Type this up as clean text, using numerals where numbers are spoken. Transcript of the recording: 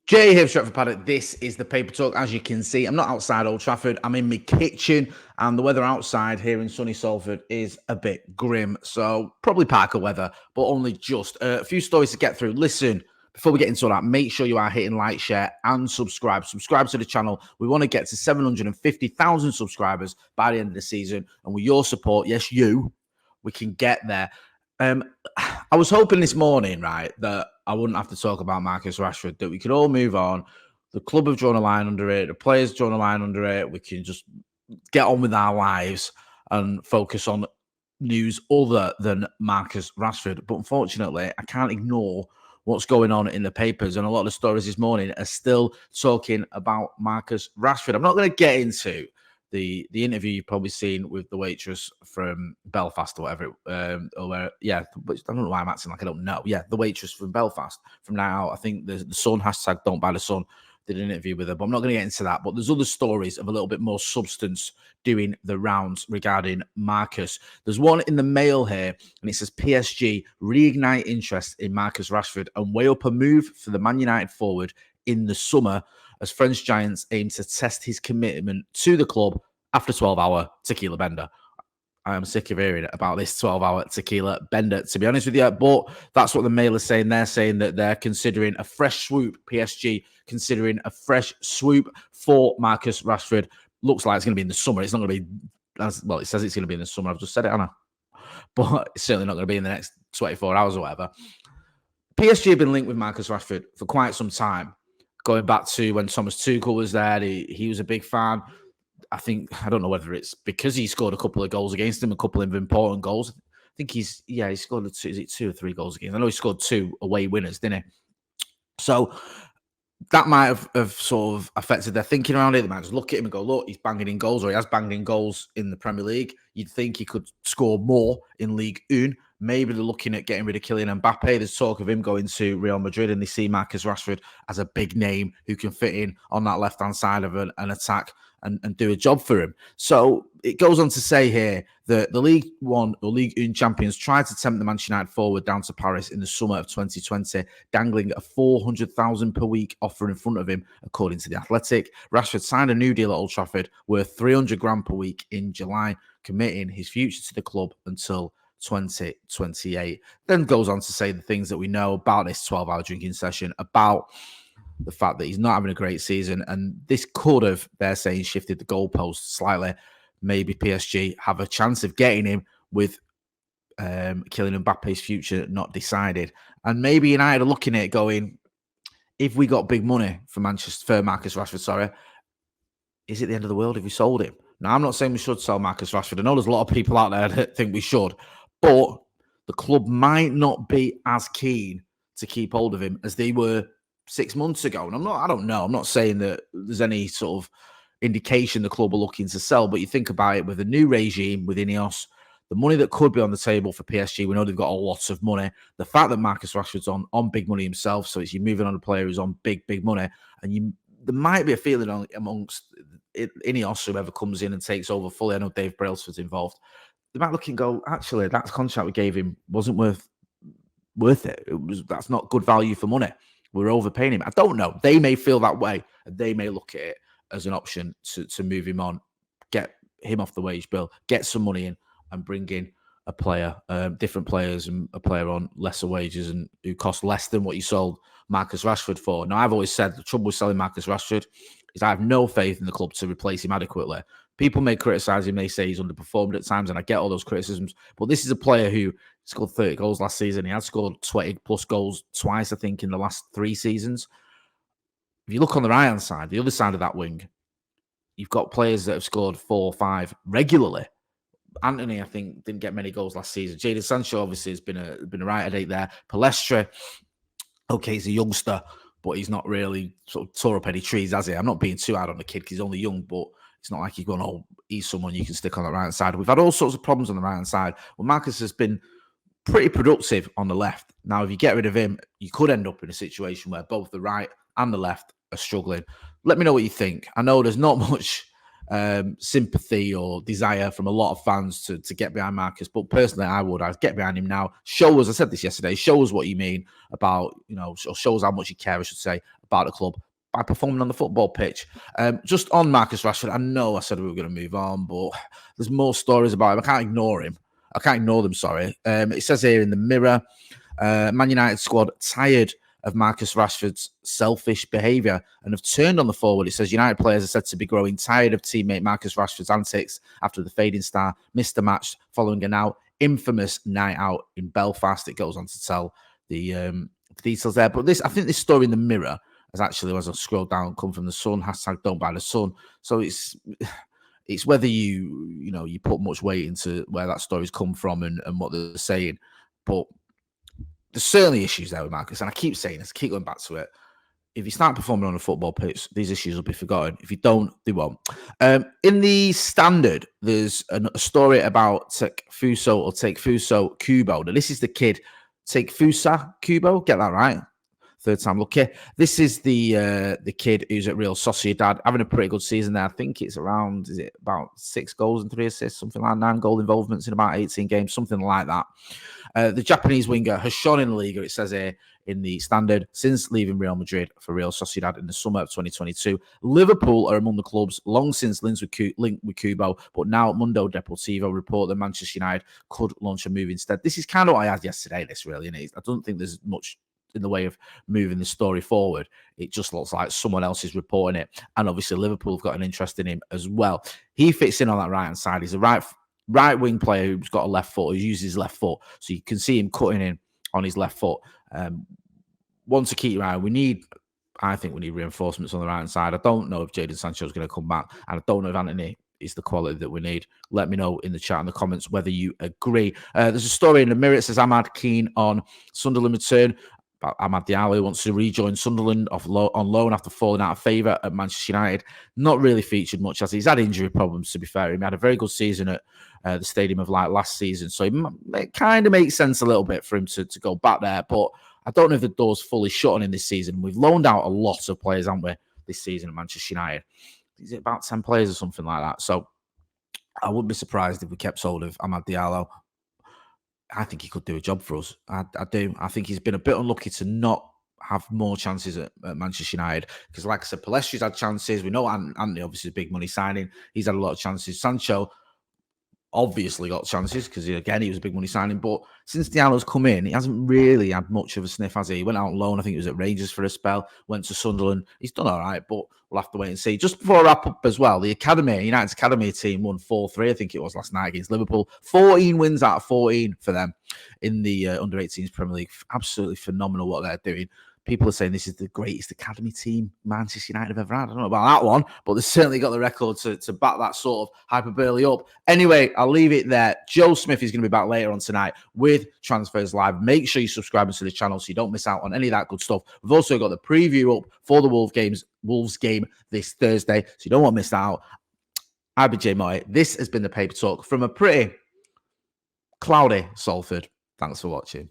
Jay here, Stretford Paddock. This is the Paper Talk. As you can see, I'm not outside Old Trafford. I'm in my kitchen, and the weather outside here in sunny Salford is a bit grim. So probably Parker weather, but only just. A few stories to get through. Listen, before we get into that, make sure you are hitting like, share, and subscribe. Subscribe to the channel. We want to get to 750,000 subscribers by the end of the season, and with your support, yes, you, we can get there. I was hoping this morning, right, that I wouldn't have to talk about Marcus Rashford, that we could all move on. The club have drawn a line under it. The players drawn a line under it. We can just get on with our lives and focus on news other than Marcus Rashford. But unfortunately, I can't ignore what's going on in the papers. And a lot of the stories this morning are still talking about Marcus Rashford. I'm not going to get into the interview you've probably seen with the waitress from Belfast or whatever, I don't know why I'm acting like I don't know. Yeah, the waitress from Belfast from now. I think the Sun hashtag Don't Buy the Sun did an interview with her, but I'm not going to get into that. But there's other stories of a little bit more substance doing the rounds regarding Marcus. There's one in the Mail here, and it says PSG reignite interest in Marcus Rashford and weigh up a move for the Man United forward in the summer as French giants aim to test his commitment to the club after 12-hour tequila bender. I am sick of hearing about this 12-hour tequila bender, to be honest with you. But that's what the Mail is saying. They're saying that they're considering a fresh swoop. PSG considering a fresh swoop for Marcus Rashford. Looks like it's going to be in the summer. It's not going to be, it says it's going to be in the summer. I've just said it, Anna. But it's certainly not going to be in the next 24 hours or whatever. PSG have been linked with Marcus Rashford for quite some time. Going back to when Thomas Tuchel was there, he was a big fan. I don't know whether it's because he scored a couple of goals against him, a couple of important goals. I think he scored is it 2 or 3 goals against? I know he scored 2 away winners, didn't he? So that might have sort of affected their thinking around it. They might just look at him and go, look, he's banging in goals, or he has banged in goals in the Premier League. You'd think he could score more in League 1. Maybe they're looking at getting rid of Kylian Mbappe. There's talk of him going to Real Madrid, and they see Marcus Rashford as a big name who can fit in on that left-hand side of an attack and do a job for him. So it goes on to say here that the League 1 or League 1 champions tried to tempt the Manchester United forward down to Paris in the summer of 2020, dangling a $400,000 per week offer in front of him, according to The Athletic. Rashford signed a new deal at Old Trafford worth $300,000 per week in July, committing his future to the club until 2028. Then goes on to say the things that we know about this 12-hour drinking session, about the fact that he's not having a great season, and this could have, they're saying, shifted the goalposts slightly. Maybe PSG have a chance of getting him with Kylian Mbappe's future not decided. And maybe United are looking at it going, if we got big money for Marcus Rashford, is it the end of the world if we sold him? Now, I'm not saying we should sell Marcus Rashford. I know there's a lot of people out there that think we should, but the club might not be as keen to keep hold of him as they were 6 months ago. And I don't know. I'm not saying that there's any sort of indication the club are looking to sell, but you think about it with a new regime with Ineos, the money that could be on the table for PSG, we know they've got a lot of money. The fact that Marcus Rashford's on big money himself, so it's you moving on a player who's on big money, and there might be a feeling amongst Ineos, whoever comes in and takes over fully. I know Dave Brailsford's involved. They might look and go, actually, that contract we gave him wasn't worth it. That's not good value for money. We're overpaying him. I don't know. They may feel that way, and they may look at it as an option to move him on, get him off the wage bill, get some money in, and bring in a player, different players, and a player on lesser wages and who cost less than what you sold Marcus Rashford for. Now, I've always said the trouble with selling Marcus Rashford is I have no faith in the club to replace him adequately. People may criticise him. They say he's underperformed at times, and I get all those criticisms. But this is a player who scored 30 goals last season. He had scored 20-plus goals twice, I think, in the last 3 seasons. If you look on the right-hand side, the other side of that wing, you've got players that have scored 4 or 5 regularly. Anthony, I think, didn't get many goals last season. Jadon Sancho, obviously, has been a right at 8 there. Palestra, okay, he's a youngster, but he's not really sort of tore up any trees, has he? I'm not being too hard on the kid because he's only young, but it's not like you're going, oh, he's someone you can stick on the right-hand side. We've had all sorts of problems on the right-hand side. Well, Marcus has been pretty productive on the left. Now, if you get rid of him, you could end up in a situation where both the right and the left are struggling. Let me know what you think. I know there's not much sympathy or desire from a lot of fans to get behind Marcus, but personally, I'd get behind him now. Show us, I said this yesterday, show us what you mean about, show us how much you care, I should say, about the club by performing on the football pitch. Just on Marcus Rashford, I know I said we were going to move on, but there's more stories about him. I can't ignore him. I can't ignore them, sorry. It says here in the Mirror, Man United squad tired of Marcus Rashford's selfish behaviour and have turned on the forward. It says United players are said to be growing tired of teammate Marcus Rashford's antics after the fading star missed the match following a now infamous night out in Belfast. It goes on to tell the details there. But I think this story in the Mirror has actually, as I scroll down, come from the Sun. # don't buy the Sun. So it's whether you put much weight into where that story's come from and what they're saying. But there's certainly issues there with Marcus, and I keep saying this, keep going back to it. If you start performing on a football pitch, these issues will be forgotten. If you don't, they won't. In the Standard, there's a story about Takefusa Kubo. Now, this is the kid, Takefusa Kubo. Get that right. Third time lucky. This is the kid who's at Real Sociedad, having a pretty good season there. I think it's around, is it about 6 goals and 3 assists, something like 9 goal involvements in about 18 games, something like that. The Japanese winger has shone in the Liga, it says here in the Standard, since leaving Real Madrid for Real Sociedad in the summer of 2022. Liverpool are among the clubs long since linked with Kubo, but now Mundo Deportivo report that Manchester United could launch a move instead. This is kind of what I had yesterday, this really, and I don't think there's much in the way of moving the story forward. It just looks like someone else is reporting it, and obviously Liverpool have got an interest in him as well. He fits in on that right-hand side. He's a right wing player who's got a left foot, who uses his left foot, so you can see him cutting in on his left foot. One to keep your eye on. I think we need reinforcements on the right-hand side. I don't know if Jadon Sancho is going to come back, and I don't know if Anthony is the quality that we need. Let me know in the chat in the comments whether you agree. There's a story in the Mirror. It says Ahmad keen on Sunderland return. Amad Diallo wants to rejoin Sunderland on loan after falling out of favour at Manchester United. Not really featured much, as he's had injury problems, to be fair. He had a very good season at the Stadium of Light last season, so it kind of makes sense a little bit for him to go back there. But I don't know if the door's fully shut on him this season. We've loaned out a lot of players, haven't we, this season at Manchester United? Is it about 10 players or something like that? So I wouldn't be surprised if we kept hold of Amad Diallo. I think he could do a job for us. I do. I think he's been a bit unlucky to not have more chances at Manchester United. Because like I said, Palestri's had chances. We know Anthony, obviously, is a big money signing. He's had a lot of chances. Sancho obviously got chances because, again, he was a big money signing. But since Diallo's come in, he hasn't really had much of a sniff, has he? He went out on loan. I think he was at Rangers for a spell. Went to Sunderland. He's done all right, but we'll have to wait and see. Just before I wrap up as well, the United's Academy team won 4-3, I think it was, last night against Liverpool. 14 wins out of 14 for them in the Under-18s Premier League. Absolutely phenomenal what they're doing. People are saying this is the greatest academy team Manchester United have ever had. I don't know about that one, but they've certainly got the record to back that sort of hyperbole up. Anyway, I'll leave it there. Joe Smith is going to be back later on tonight with Transfers Live. Make sure you subscribe to the channel so you don't miss out on any of that good stuff. We've also got the preview up for the Wolves game this Thursday, so you don't want to miss that out. I've been Jay Motty. This has been the Paper Talk from a pretty cloudy Salford. Thanks for watching.